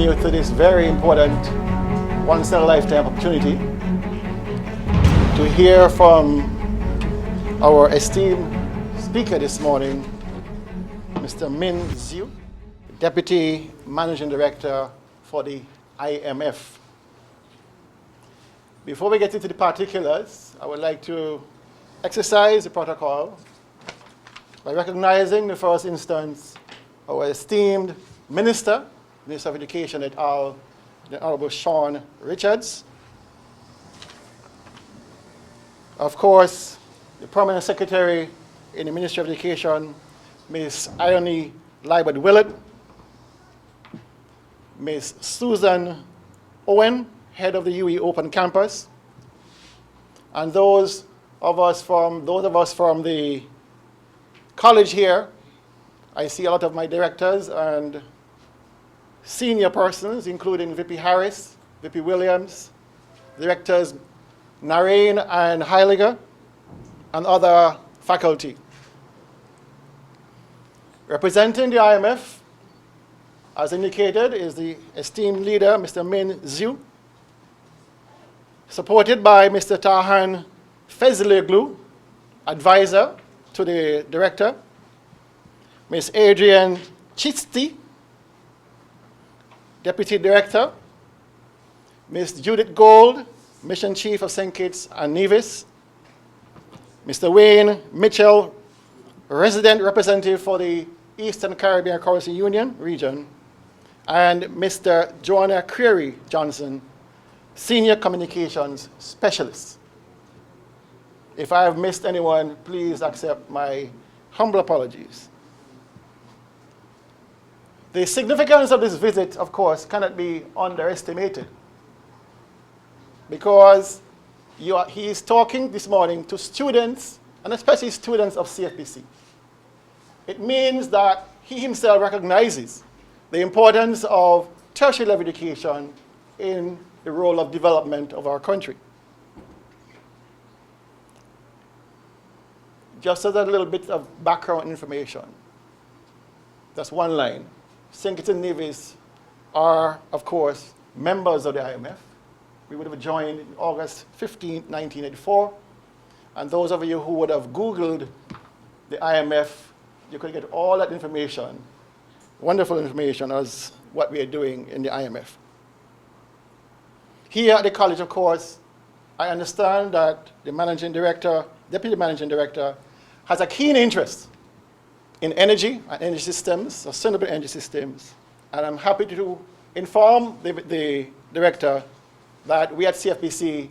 you to this very important once-in-a-lifetime opportunity to hear from our esteemed speaker this morning, Mr. Min Zhu, Deputy Managing Director for the IMF. Before we get into the particulars, I would like to exercise the protocol by recognizing, in the first instance, our esteemed Minister of Education et al., the Honorable Sean Richards. Of course, the Permanent Secretary in the Ministry of Education, Ms. Ione Liebert-Willett, Ms. Susan Owen, Head of the UE Open Campus, and those of us from the college here. I see a lot of my directors and senior persons, including VP Harris, VP Williams, directors Narain and Heiliger, and other faculty. Representing the IMF, as indicated, is the esteemed leader, Mr. Min Zhu, supported by Mr. Tahan Fezleglu, advisor to the director, Ms. Adrienne Chisti, Deputy Director, Ms. Judith Gold, Mission Chief of St. Kitts and Nevis, Mr. Wayne Mitchell, Resident Representative for the Eastern Caribbean Currency Union region, and Mr. Joanna Creary Johnson, Senior Communications Specialist. If I have missed anyone, please accept my humble apologies. The significance of this visit, of course, cannot be underestimated, because he is talking this morning to students, and especially students of CFBC. It means that he himself recognizes the importance of tertiary level education in the role of development of our country. Just as a little bit of background information, that's one line. St. Kitts and Nevis are, of course, members of the IMF. We would have joined in August 15, 1984. And those of you who would have Googled the IMF, you could get all that information, wonderful information, as what we are doing in the IMF. Here at the college, of course, I understand that the managing director, deputy managing director, has a keen interest in energy and energy systems, sustainable energy systems. And I'm happy to inform the director that we at CFBC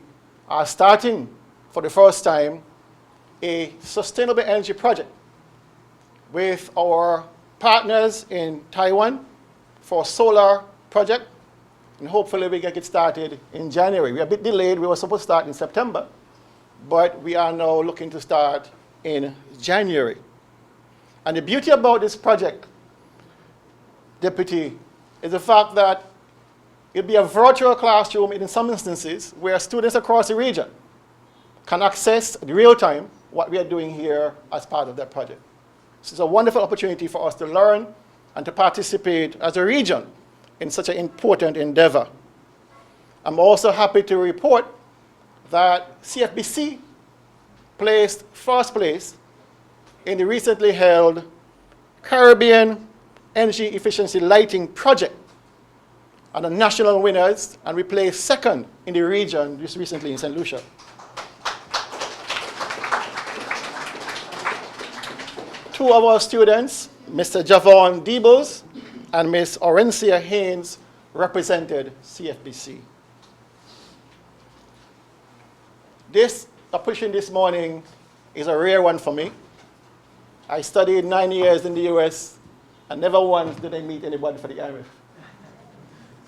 are starting for the first time a sustainable energy project with our partners in Taiwan for a solar project. And hopefully we can get started in January. We're a bit delayed. We were supposed to start in September, but we are now looking to start in January. And the beauty about this project, Deputy, is the fact that it'll be a virtual classroom in some instances where students across the region can access in real time what we are doing here as part of that project. This is a wonderful opportunity for us to learn and to participate as a region in such an important endeavor. I'm also happy to report that CFBC placed first place in the recently held Caribbean Energy Efficiency Lighting Project, and the national winners, and we placed second in the region just recently in St. Lucia. Two of our students, Mr. Javon Debos and Ms. Orencia Haynes, represented CFBC. This opportunity this morning is a rare one for me. I studied 9 years in the US, and never once did I meet anybody for the IMF.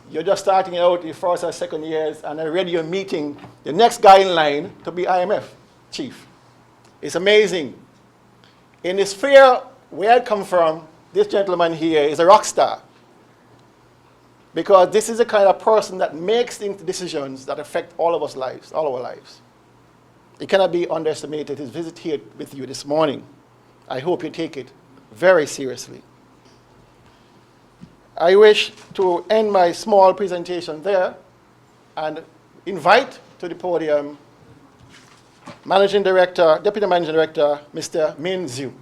You're just starting out your first or second years, and already you're meeting the next guy in line to be IMF chief. It's amazing. In the sphere where I come from, this gentleman here is a rock star, because this is the kind of person that makes decisions that affect all of us lives, all our lives. It cannot be underestimated, his visit here with you this morning. I hope you take it very seriously. I wish to end my small presentation there and invite to the podium Managing Director, Deputy Managing Director, Mr. Min Zhu.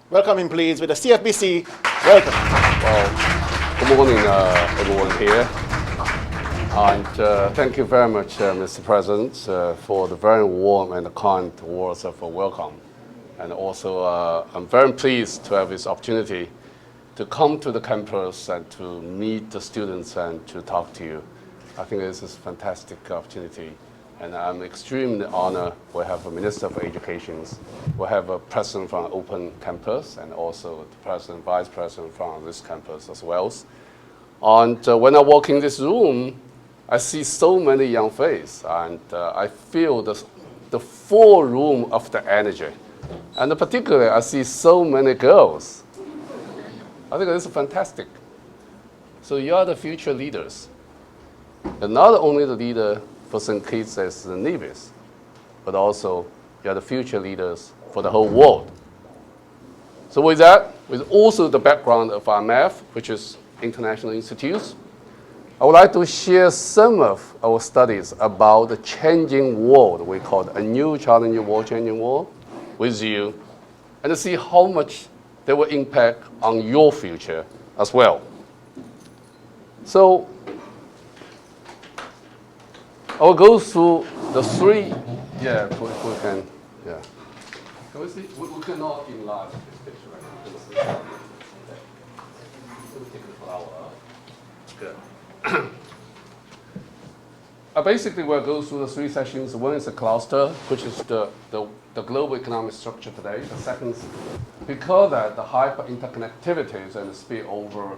Welcome him, please, with the CFBC. Welcome. Well, good morning, everyone here. And thank you very much, Mr. President, for the very warm and kind words of welcome. And also, I'm very pleased to have this opportunity to come to the campus and to meet the students and to talk to you. I think this is a fantastic opportunity. And I'm extremely honored we have a Minister of Education, we have a President from Open Campus, and also the President, Vice President from this campus as well. And when I walk in this room, I see so many young faces, and I feel the full room of the energy. And particularly, I see so many girls. I think this is fantastic. So you are the future leaders. And not only the leader for St. Kitts as Nevis, but also you are the future leaders for the whole world. So with that, with also the background of IMF, which is International Institutes, I would like to share some of our studies about the changing world, we call it a new challenging world, changing world, with you, and to see how much they will impact on your future as well. So I will go through the three, if we can, Can we see? We cannot enlarge this picture, right? We'll take the flower up. Good. Basically, we'll go through the three sessions. One is the cluster, which is the global economic structure today. The second, because that the hyper interconnectivities and the spillover,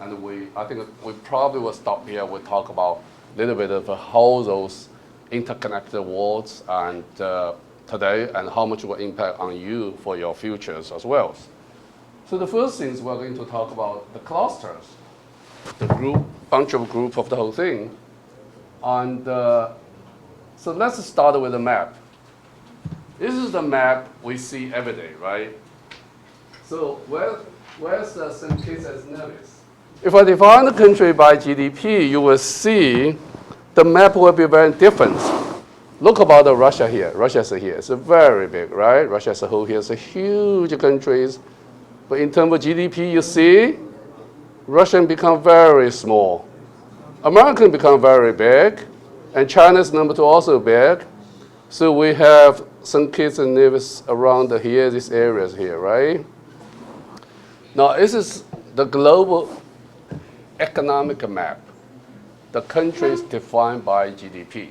and I think we probably will stop here. We'll talk about a little bit of how those interconnected worlds and today and how much will impact on you for your futures as well. So the first thing is we're going to talk about the clusters, the bunch of group of the whole thing. And so let's start with the map. This is the map we see every day, right? So where's the St. Kitts and Nevis? If I define the country by GDP, you will see the map will be very different. Look about Russia here. Russia's here. It's very big, right? Russia as a whole here is a huge country. But in terms of GDP, you see, Russian become very small. American become very big, and China's number two also big. So we have St. Kitts and Nevis around here, these areas here, right? Now, this is the global economic map. The country is defined by GDP.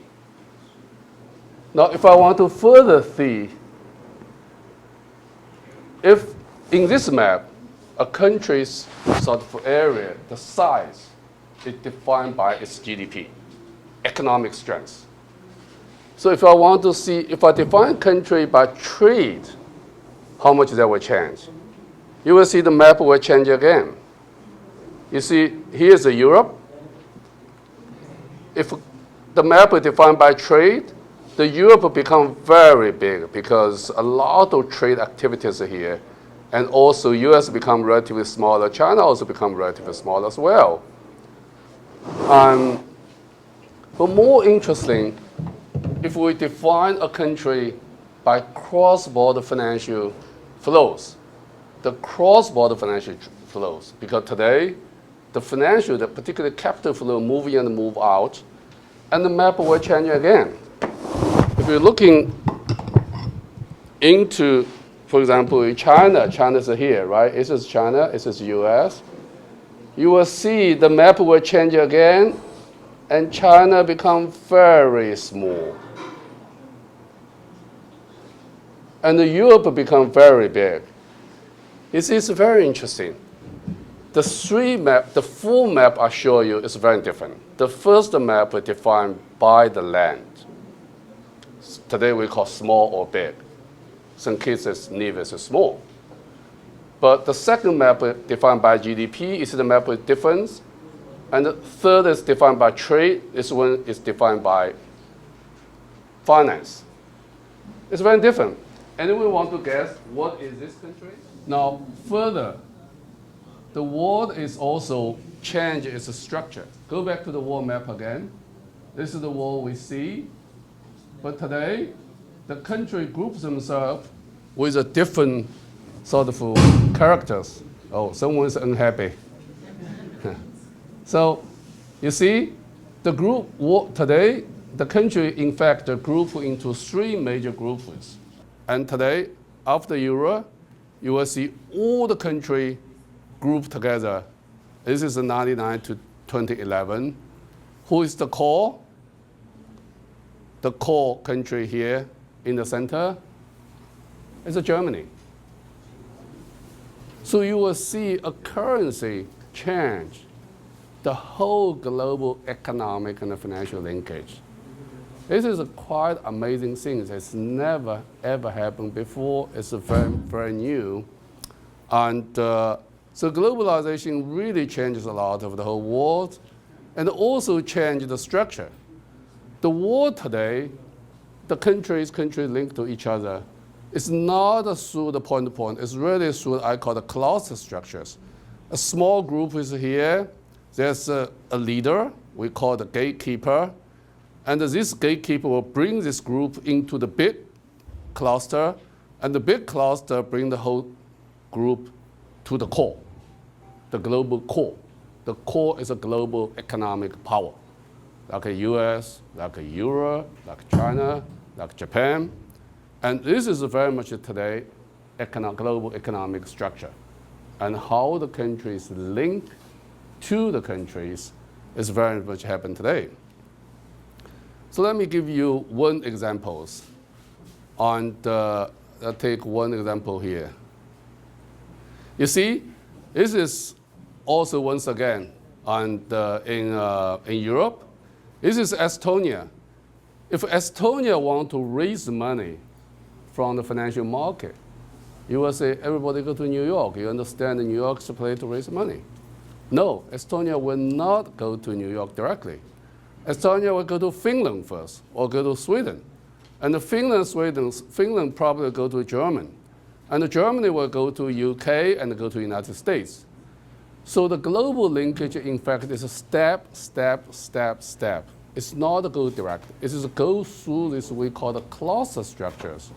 Now, if I want to further see, if in this map, a country's sort of area, the size, is defined by its GDP, economic strength. So if I want to see, if I define country by trade, how much that will change? You will see the map will change again. You see, here's Europe. If the map is defined by trade, the Europe become very big because a lot of trade activities are here. And also US become relatively smaller. China also become relatively small as well. But more interesting, if we define a country by cross-border financial flows, the cross-border financial flows, because today, the financial, the particular capital flow move in and move out, and the map will change again. If you're looking into, for example, China's here, right? This is China, this is US. You will see the map will change again, and China become very small. And Europe become very big. This is very interesting. The full map I show you is very different. The first map is defined by the land. Today we call small or big. St. Kitts and Nevis is small. But the second map is defined by GDP. Is the map with difference. And the third is defined by trade. This one is defined by finance. It's very different. Anyone want to guess what is this country? Now, further, the world is also change its structure. Go back to the world map again. This is the world we see. But today, the country groups themselves with a different sort of characters. Oh, someone's unhappy. So, you see, the group today, the country, in fact, are grouped into 3 major groups. And today, after Euro, you will see all the country grouped together. This is the 99 to 2011. Who is the core? The core country here in the center is Germany. So you will see a currency change the whole global economic and financial linkage. This is a quite amazing thing. It's never, ever happened before. It's very, very new. And so globalization really changes a lot of the whole world and also changes the structure. The world today, the countries linked to each other, it's not through the point-to-point. It's really through what I call the cluster structures. A small group is here. There's a leader, we call the gatekeeper. And this gatekeeper will bring this group into the big cluster, and the big cluster bring the whole group to the core, the global core. The core is a global economic power, like the US, like Europe, like China, like Japan. And this is very much today global economic structure. And how the countries link to the countries is very much happening today. So let me give you one example. I'll take one example here. You see, this is also once again in Europe. This is Estonia. If Estonia want to raise money from the financial market, you will say, everybody go to New York. You understand New York's a place to raise money. No, Estonia will not go to New York directly. Estonia will go to Finland first, or go to Sweden. And Finland probably go to Germany. And Germany will go to UK and go to United States. So the global linkage, in fact, is a step, step, step, step. It's not a go direct. It is a go through this we call the cluster structures,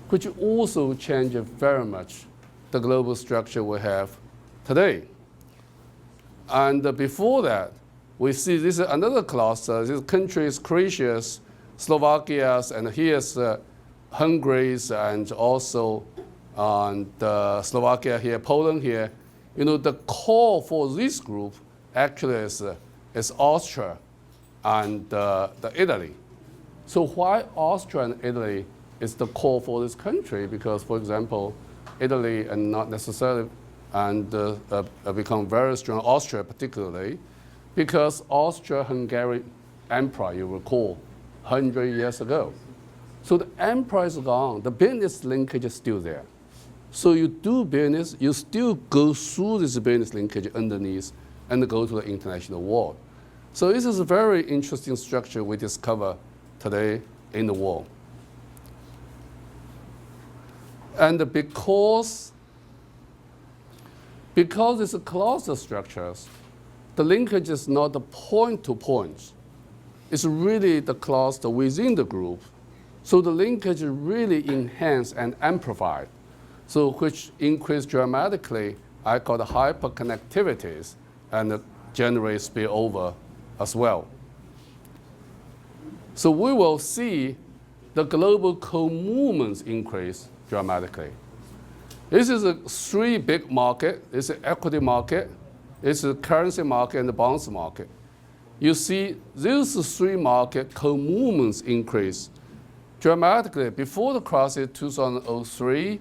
which also change very much the global structure we have today. And before that, we see this is another cluster. These countries, Croatia, Slovakia, and here's Hungary, and also Slovakia here, Poland here. You know, the core for this group actually is Austria and Italy. So why Austria and Italy is the core for this country? Because, for example, Italy and not necessarily become very strong, Austria particularly, because Austro-Hungarian Empire, you recall, 100 years ago. So the empire is gone. The business linkage is still there. So you do business, you still go through this business linkage underneath and go to the international world. So this is a very interesting structure we discover today in the world. And because it's a cluster structures, the linkage is not the point-to-point. It's really the cluster within the group. So the linkage is really enhanced and amplified, so which increase dramatically, I call the hyperconnectivities, and generate spillover as well. So we will see the global co-movements increase dramatically. This is a 3 big market. It's an equity market, it's a currency market, and the bonds market. You see these 3 market co-movements increase dramatically. Before the crisis 2003,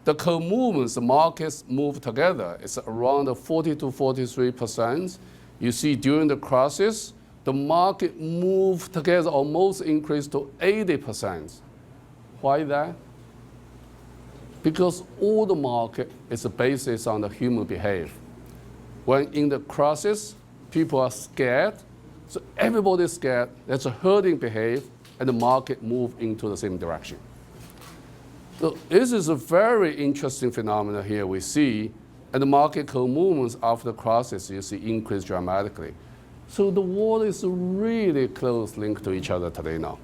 the co-movements, the markets move together. It's around 40 to 43%. You see during the crisis, the market moved together, almost increased to 80%. Why that? Because all the market is based on the human behavior. When in the crisis, people are scared, so everybody is scared. There's a herding behavior, and the market move into the same direction. So this is a very interesting phenomenon here we see, And the market co-movements after the crisis, you see, increase dramatically. So the world is really close linked to each other today now.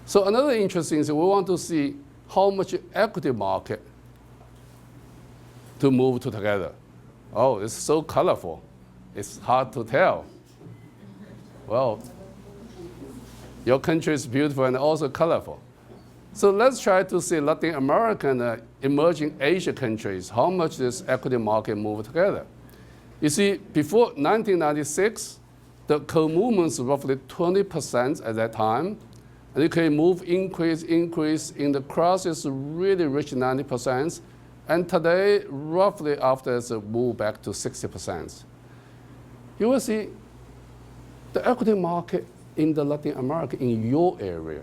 So another interesting thing, we want to see how much equity market to move together. Oh, it's so colorful. It's hard to tell. Well, your country is beautiful and also colorful. So let's try to see Latin American emerging Asia countries, how much this equity market move together. You see, before 1996, the co-movements were roughly 20% at that time. And you can move, increase in the crisis really reached 90%. And today, roughly after it's a move back to 60%. You will see the equity market in the Latin America in your area,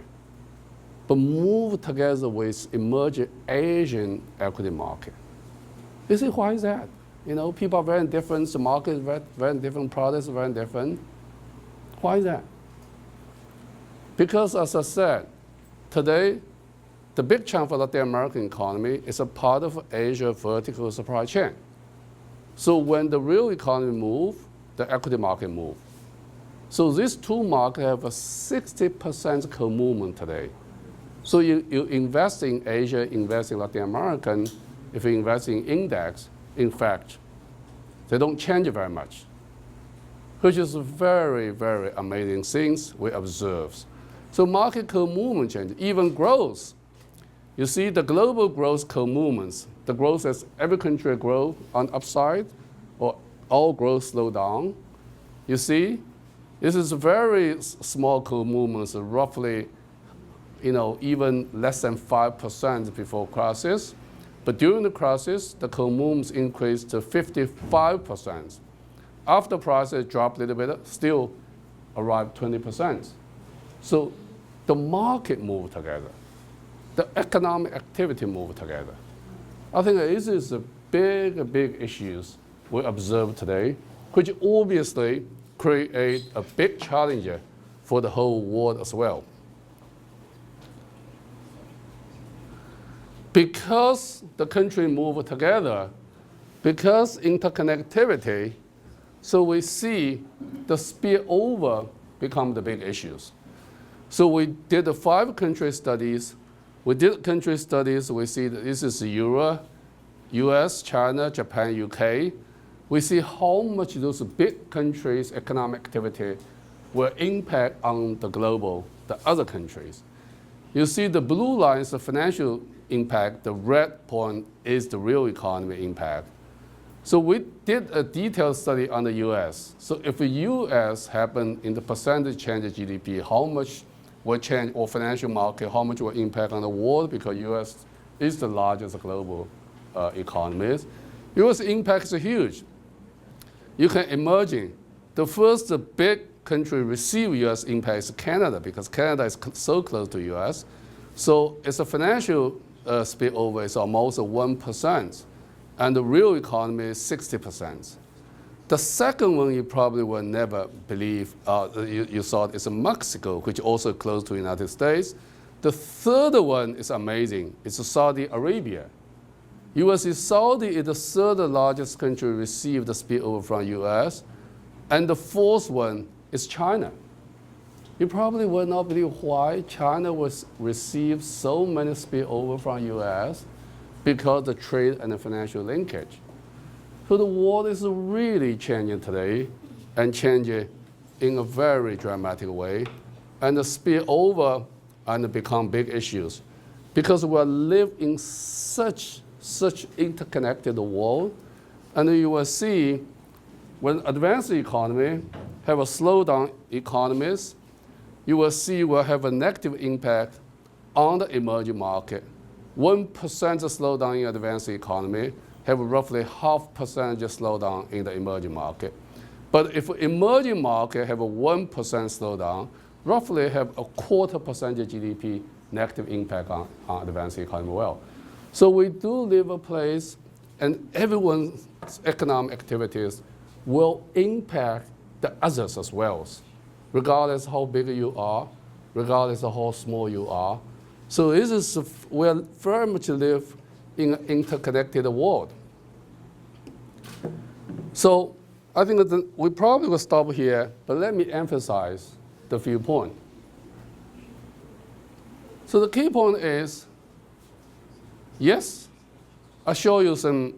but move together with emerging Asian equity market. You see, why is that? You know, people are very different, the market is very different, products are very different. Why is that? Because as I said, today, the big chunk of the Latin American economy is a part of Asia vertical supply chain. So when the real economy move, the equity market move. So these two markets have a 60% co-movement today. So you invest in Asia, invest in Latin American, if you invest in index, in fact, they don't change very much, which is very, very amazing things we observe. So market co-movement change, even growth. You see the global growth co-movements, the growth as every country grow on upside, or all growth slow down. You see, this is very small co-movements, roughly, you know, even less than 5% before crisis. But during the crisis, the co-movements increased to 55%. After prices dropped a little bit, still arrived 20%. So the market moved together. The economic activity moved together. I think this is a big issues we observe today, which obviously create a big challenge for the whole world as well. Because the country move together, because interconnectivity, so we see the spillover become the big issues. So we did the 5 country studies. We did country studies. We see that this is Europe, US, China, Japan, UK. We see how much those big countries' economic activity will impact on the global, the other countries. You see the blue line is the financial impact. The red point is the real economy impact. So we did a detailed study on the US. So if the US happen in the percentage change of GDP, how much will change or financial market, how much will impact on the world, because US is the largest global economy. US impact is huge. You can imagine the first big country receive US impact is Canada, because Canada is so close to US. So it's a financial spillover is almost 1%, and the real economy is 60%. The second one you probably will never believe, you saw it, is Mexico, which also close to the United States. The third one is amazing. It's Saudi Arabia. US is Saudi is the third largest country received the spillover from US. And the fourth one is China. You probably will not believe why China was received so many spillover from US, because the trade and the financial linkage. So the world is really changing today, and changing in a very dramatic way. And the spillover and become big issues, because we live in such interconnected world. And you will see when advanced economy have a slowdown economies, you will see will have a negative impact on the emerging market. 1% slowdown in advanced economy have roughly 0.5% slowdown in the emerging market. But if emerging market have a 1% slowdown, roughly have a 0.25% GDP negative impact on advanced economy well. So we do live a place, and everyone's economic activities will impact the others as well, regardless how big you are, regardless of how small you are. So this is, we very much live in an interconnected world. So I think that we probably will stop here, but let me emphasize the few points. So the key point is, yes, I show you some,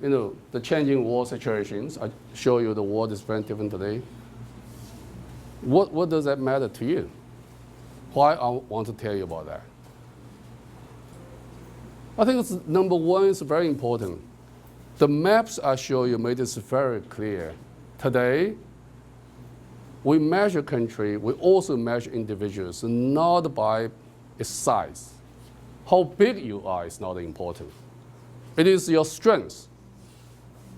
the changing world situations. I show you the world is very different today. What does that matter to you? Why I want to tell you about that? I think it's, number one is very important. The maps I show you made this very clear. Today, we measure country, we also measure individuals, not by its size. How big you are is not important. It is your strengths,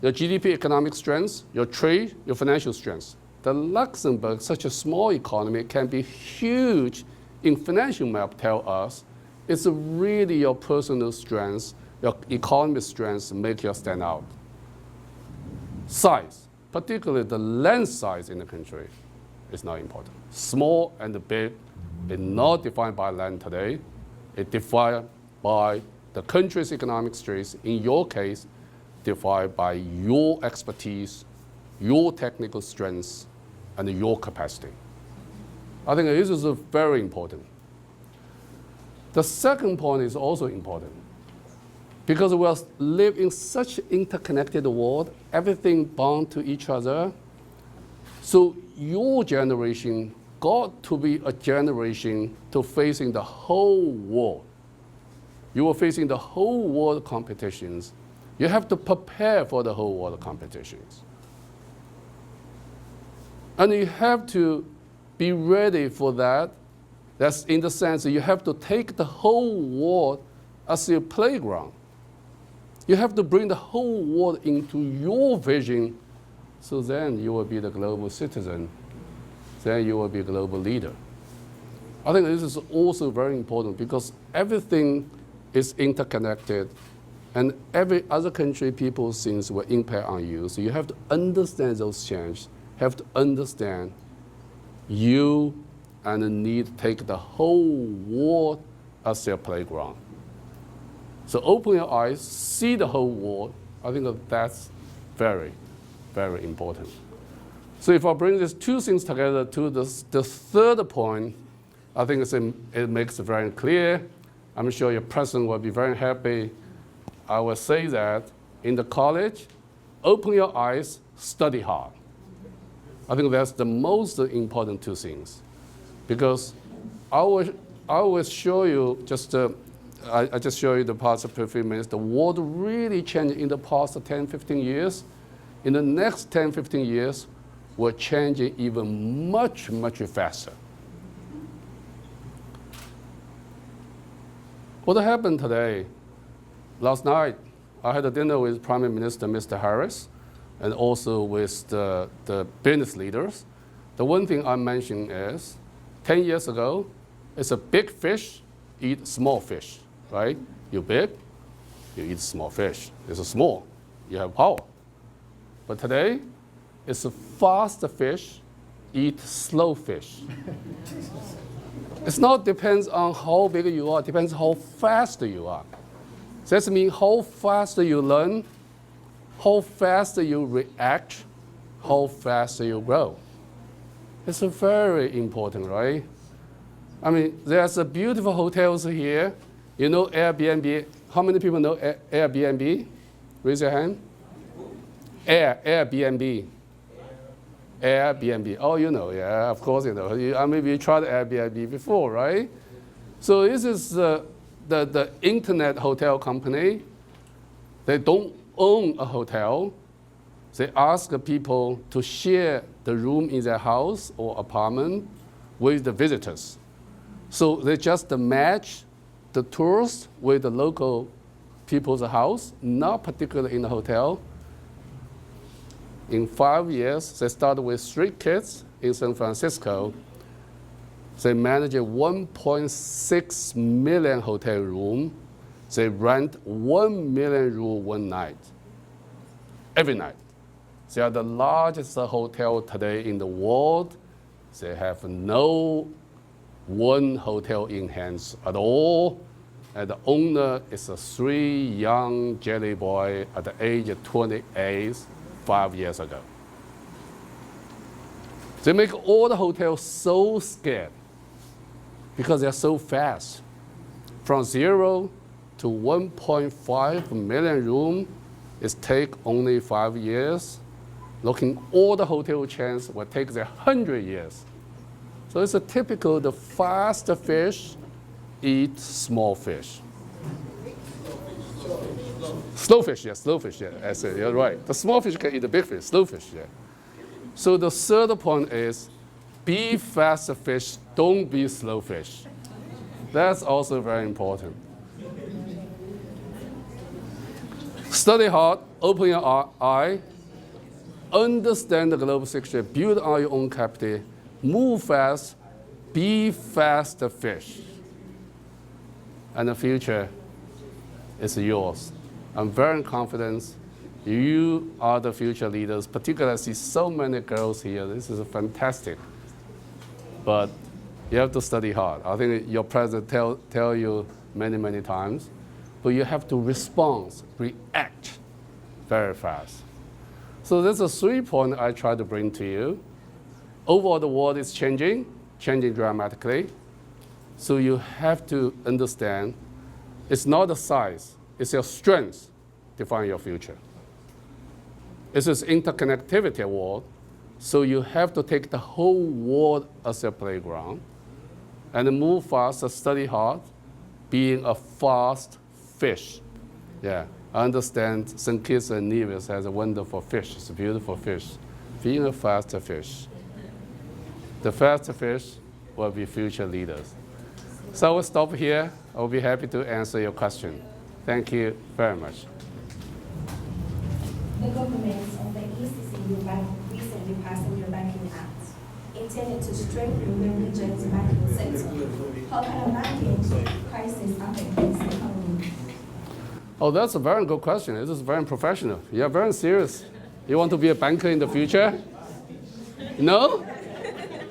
your GDP economic strengths, your trade, your financial strengths. The Luxembourg, such a small economy, can be huge in financial map tell us it's really your personal strengths, your economic strengths make you stand out. Size, particularly the land size in the country, is not important. Small and big is not defined by land today. It's defined by the country's economic strengths, in your case, defined by your expertise, your technical strengths, and your capacity. I think this is very important. The second point is also important. Because we live in such an interconnected world, everything bound to each other. So your generation got to be a generation to facing the whole world. You are facing the whole world competitions. You have to prepare for the whole world competitions. And you have to be ready for that. That's in the sense that you have to take the whole world as your playground. You have to bring the whole world into your vision, so then you will be the global citizen. Then you will be a global leader. I think this is also very important because everything is interconnected, and every other country people things will impact on you. So you have to understand those changes, have to understand you and need to take the whole world as their playground. So open your eyes, see the whole world. I think that's very, very important. So if I bring these two things together to the third point, I think it makes it very clear. I'm sure your president will be very happy. I will say that in the college, open your eyes, study hard. I think that's the most important two things. Because I will show you I just show you the past few minutes. The world really changed in the past 10, 15 years. In the next 10, 15 years, we're changing even much, much faster. What happened today? Last night, I had a dinner with Prime Minister Mr. Harris and also with the business leaders. The one thing I mentioned is 10 years ago, it's a big fish eat small fish, right? You're big, you eat small fish. It's a small, you have power. But today, it's a fast fish eat slow fish. It's not depends on how big you are, it depends how fast you are. That means how fast you learn, how fast you react, how fast you grow. It's very important, right? I mean, there's a beautiful hotels here. You know Airbnb. How many people know Airbnb? Raise your hand. Airbnb. Airbnb. Oh, you know, yeah, of course you know. Maybe you tried Airbnb before, right? So this is the internet hotel company. They don't own a hotel. They ask people to share the room in their house or apartment with the visitors. So they just match the tourists with the local people's house, not particularly in the hotel. In 5 years, they started with 3 kids in San Francisco. They manage a 1.6 million hotel room. They rent 1 million room one night, every night. They are the largest hotel today in the world. They have no one hotel in hands at all. And the owner is a 3 young jelly boy at the age of 28, 5 years ago. They make all the hotels so scared because they're so fast. From 0 to 1.5 million rooms, it takes only 5 years. Looking all the hotel chains will take them 100 years. So it's a typical, the fast fish eat small fish. Slow fish, yeah, I said, you're right. The small fish can eat the big fish, slow fish, yeah. So the third point is, be fast fish, don't be slow fish. That's also very important. Study hard, open your eye, understand the global situation, build on your own capital, move fast, be fast fish. And the future is yours. I'm very confident you are the future leaders. Particularly, I see so many girls here. This is fantastic. But you have to study hard. I think your president tell you many, many times. But you have to respond, react very fast. So there's a 3 points I try to bring to you. Overall, the world is changing dramatically. So you have to understand it's not the size, it's your strength define your future. It's this interconnectivity world. So you have to take the whole world as a playground and move fast, study hard, being a fast fish. Yeah, I understand St. Kitts and Nevis has a wonderful fish. It's a beautiful fish. Being a fast fish. The fast fish will be future leaders. So I will stop here. I will be happy to answer your question. Thank you very much. The government of the ECCB Bank recently passed a new banking act intended to strengthen the region's banking sector. How can a banking crisis affect this economy? Oh, that's a very good question. This is very professional. You're very serious. You want to be a banker in the future? No?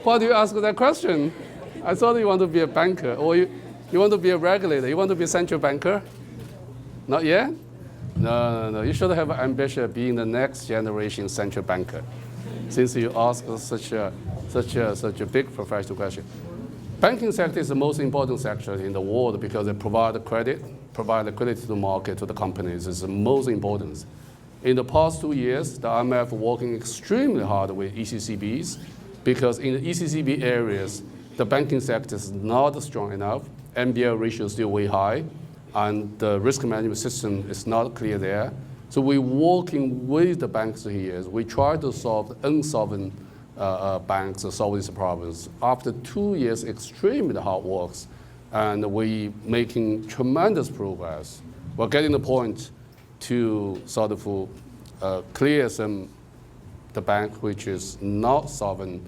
Why do you ask that question? I thought you want to be a banker, or you want to be a regulator. You want to be a central banker? Not yet? No. You should have an ambition of being the next generation central banker, since you ask such a big professional question. Banking sector is the most important sector in the world because it provides credit, provide liquidity to the market, to the companies. It's the most important. In the past 2 years, the IMF working extremely hard with ECCBs because in the ECCB areas, the banking sector is not strong enough. NPL ratio is still way high, and the risk management system is not clear there. So we're working with the banks here. We try to solve unsolvent banks and solve these problems. After 2 years, extremely hard work, and we're making tremendous progress. We're getting the point to sort of clear the bank which is not solvent,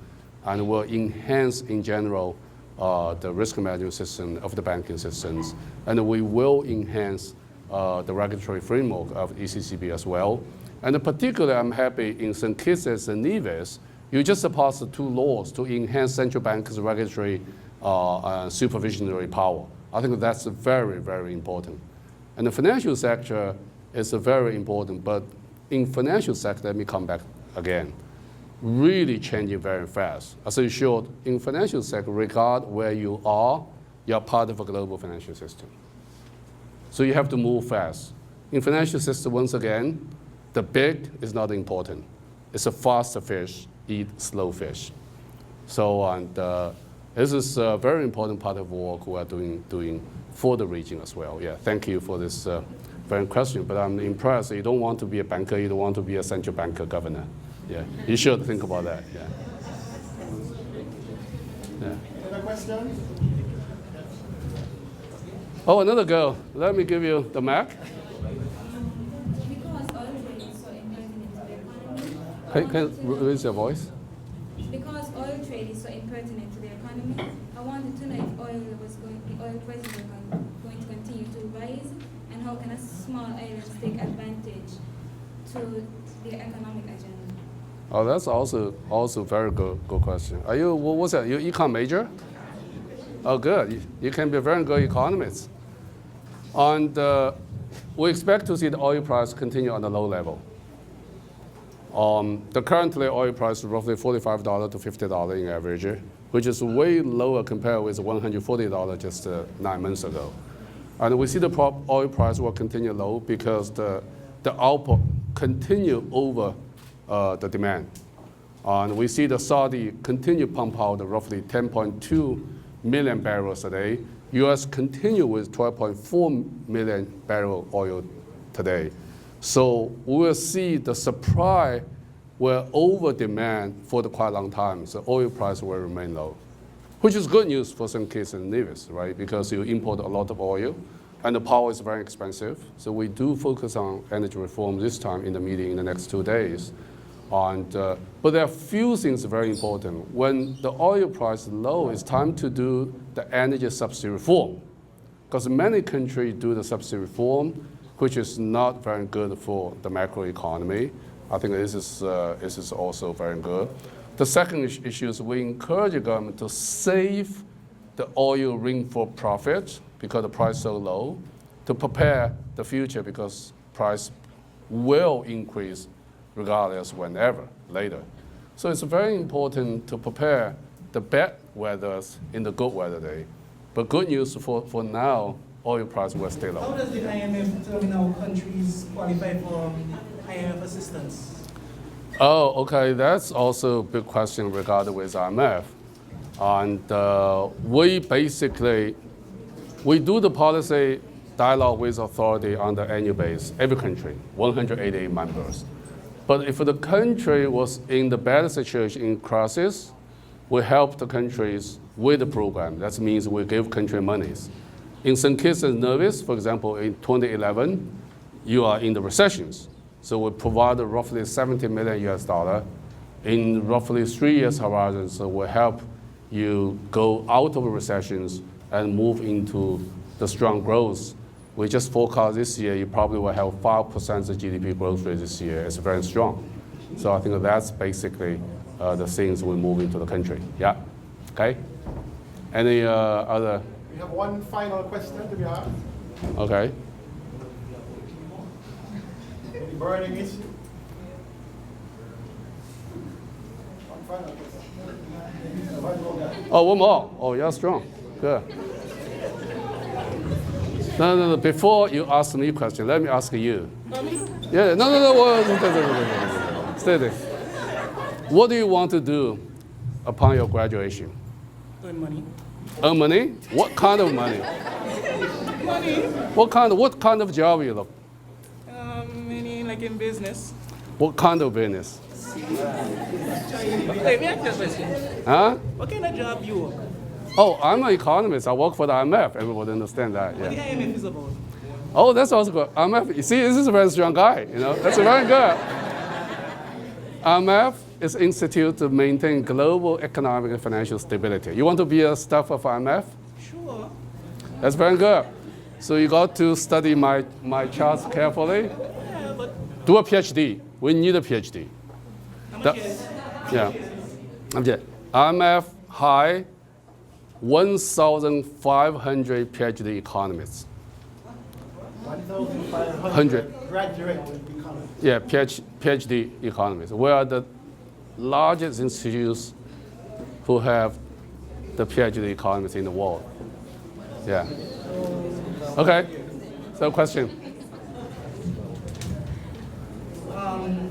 and will enhance in general the risk management system of the banking systems. And we will enhance the regulatory framework of ECCB as well. And particularly, I'm happy in St. Kitts and Nevis, you just passed 2 laws to enhance central bank's regulatory supervisory power. I think that's very, very important. And the financial sector is very important, but in financial sector, let me come back again, really changing very fast. As I showed, in financial sector, regard where you are, you're part of a global financial system. So you have to move fast. In financial system, once again, the big is not important. It's a fast fish, eat slow fish. So, and this is a very important part of work we are doing for the region as well. Yeah, thank you for this very question, but I'm impressed. You don't want to be a banker, you don't want to be a central banker governor. Yeah, you should think about that. Yeah. Another question? Oh, another girl. Let me give you the mic. Because oil trade is so important into the economy. Can you raise your voice? Because oil trade is so important to the economy, I wanted to know if oil prices were going to continue to rise, and how can a small island take advantage to the economic agenda? Oh, that's also very good question. Are you, what's that? You econ major? Oh, good. You can be a very good economist. And we expect to see the oil price continue on the low level. The currently oil price is roughly $45 to $50 in average, which is way lower compared with $140 just 9 months ago. And we see the oil price will continue low because the output continue over the demand. And we see the Saudi continue pump out roughly 10.2 million barrels a day. US continue with 12.4 million barrel oil today. So we will see the supply will over demand for the quite long time. So oil price will remain low, which is good news for St. Kitts and Nevis, right? Because you import a lot of oil and the power is very expensive. So we do focus on energy reform this time in the meeting in the next 2 days. But there are few things very important. When the oil price is low, it's time to do the energy subsidy reform. Because many countries do the subsidy reform, which is not very good for the macroeconomy. I think this is also very good. The second issue is we encourage the government to save the oil ring for profit because the price is so low, to prepare the future because price will increase regardless whenever later. So it's very important to prepare the bad weathers in the good weather day. But good news for now, oil price will stay low. How does the IMF determine how countries qualify for IMF assistance? Oh, okay, that's also a big question regarding with IMF. And we do the policy dialogue with authority on the annual basis, every country, 188 members. But if the country was in the bad situation in crisis, we help the countries with the program. That means we give country monies. In St. Kitts and Nevis, for example, in 2011, you are in the recessions. So we provide roughly $70 million US in roughly 3 years horizon. So we help you go out of recessions and move into the strong growth. We just forecast this year, you probably will have 5% of GDP growth rate this year. It's very strong. So I think that's basically the things we move into the country. Yeah, okay? Any other? We have one final question to be asked. Okay. Any burning issue? One final question. Oh, one more. Oh, you're strong. Good. No. Before you ask me a question, let me ask you. Yeah, no. Stay there. What do you want to do upon your graduation? Earn money. Earn money? What kind of money? Money? What kind of job you look? Meaning like in business. What kind of business? Wait, me ask you a question. Huh? What kind of job you work? Oh, I'm an economist. I work for the IMF. Everybody understand that. What the Yeah. IMF is about? Oh, that's also good. IMF. You see, this is a very strong guy. You know, that's very good. IMF is institute to maintain global economic and financial stability. You want to be a staff of IMF? Sure. That's very good. So you got to study my charts carefully. Yeah, but Do a PhD. We need a PhD. how That- much is? Yeah. IMF high 1,500 PhD economists. 1,500 graduate economists. Yeah, PhD economists. We are the largest institutes who have the PhD economists in the world. Yeah. Okay. So question.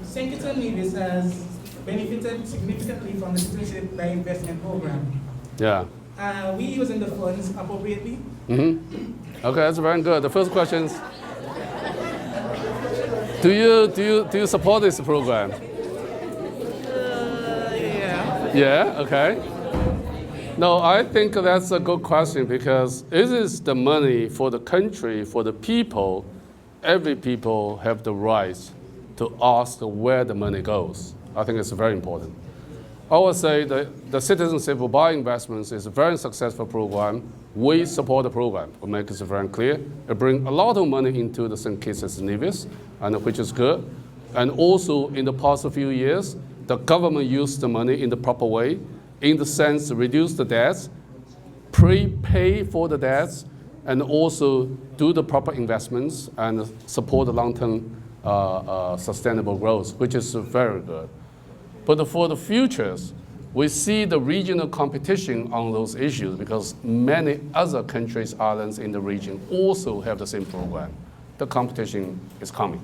St. Kitts and Nevis has benefited significantly from the citizenship by investment program. Yeah. We using the funds appropriately? Okay, that's very good. The first question is, do you support this program? Yeah. Yeah, okay. No, I think that's a good question because it is the money for the country, for the people. Every people have the right to ask where the money goes. I think it's very important. I would say that the citizenship by investments is a very successful program. We support the program. We make it very clear. It brings a lot of money into the St. Kitts and Nevis, and which is good. And also, in the past few years, the government used the money in the proper way, in the sense reduce the debts, prepay for the debts, and also do the proper investments and support the long-term sustainable growth, which is very good. But for the futures, we see the regional competition on those issues because many other countries, islands in the region also have the same program. The competition is coming.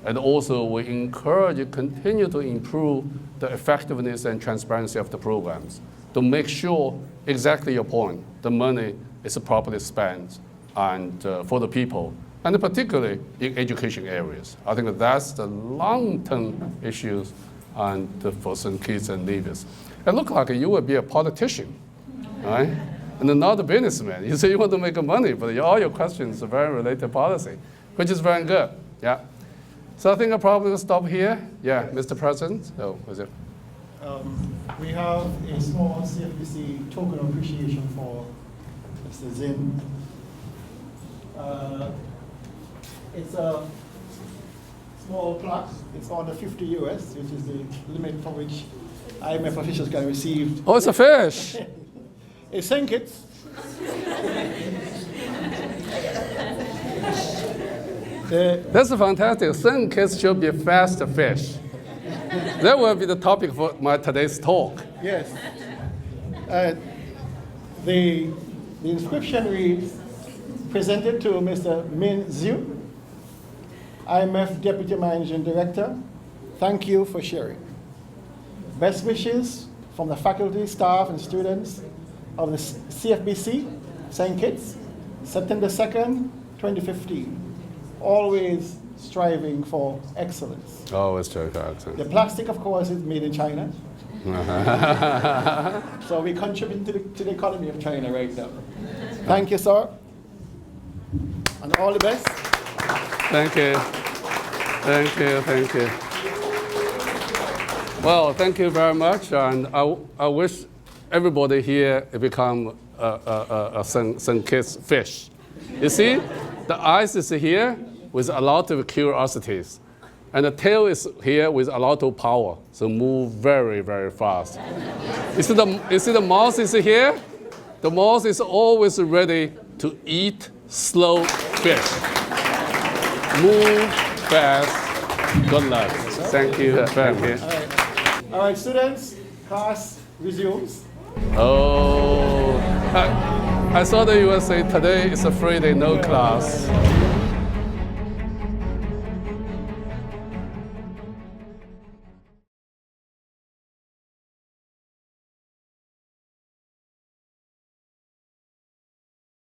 And also we encourage you continue to improve the effectiveness and transparency of the programs to make sure, exactly your point, the money is properly spent and for the people, and particularly in education areas. I think that's the long-term issues and for St. Kitts and Nevis. It looks like you will be a politician, right? And not a businessman. You say you want to make money, but all your questions are very related to policy, which is very good, yeah. So I think I'll probably stop here. Yeah, Mr. President, so was it? We have a small CFBC token of appreciation for Mr. Zin. It's a small plaque. It's under 50 US, which is the limit for which IMF officials can receive. Oh, it's a fish. A St. Kitts. That's fantastic. St. Kitts should be a fast fish. That will be the topic for my today's talk. Yes. The inscription reads, presented to Mr. Min Zhu, IMF Deputy Managing Director. Thank you for sharing. Best wishes from the faculty, staff, and students of the CFBC, St. Kitts, September 2nd, 2015. Always striving for excellence. Oh, it's true. The plastic, of course, is made in China. So we contribute to the economy of China right now. Thank you, sir. And all the best. Thank you. Thank you. Thank you. Well, thank you very much. And I wish everybody here become a St. Kitts fish. You see, the eyes is here with a lot of curiosities. And the tail is here with a lot of power, so move very, very fast. You see the mouth is here? The mouth is always ready to eat slow fish. Move fast. Good luck. Thank you. Thank you. All right, students, class resumes. Oh, I thought that you would say today is a Friday, no class.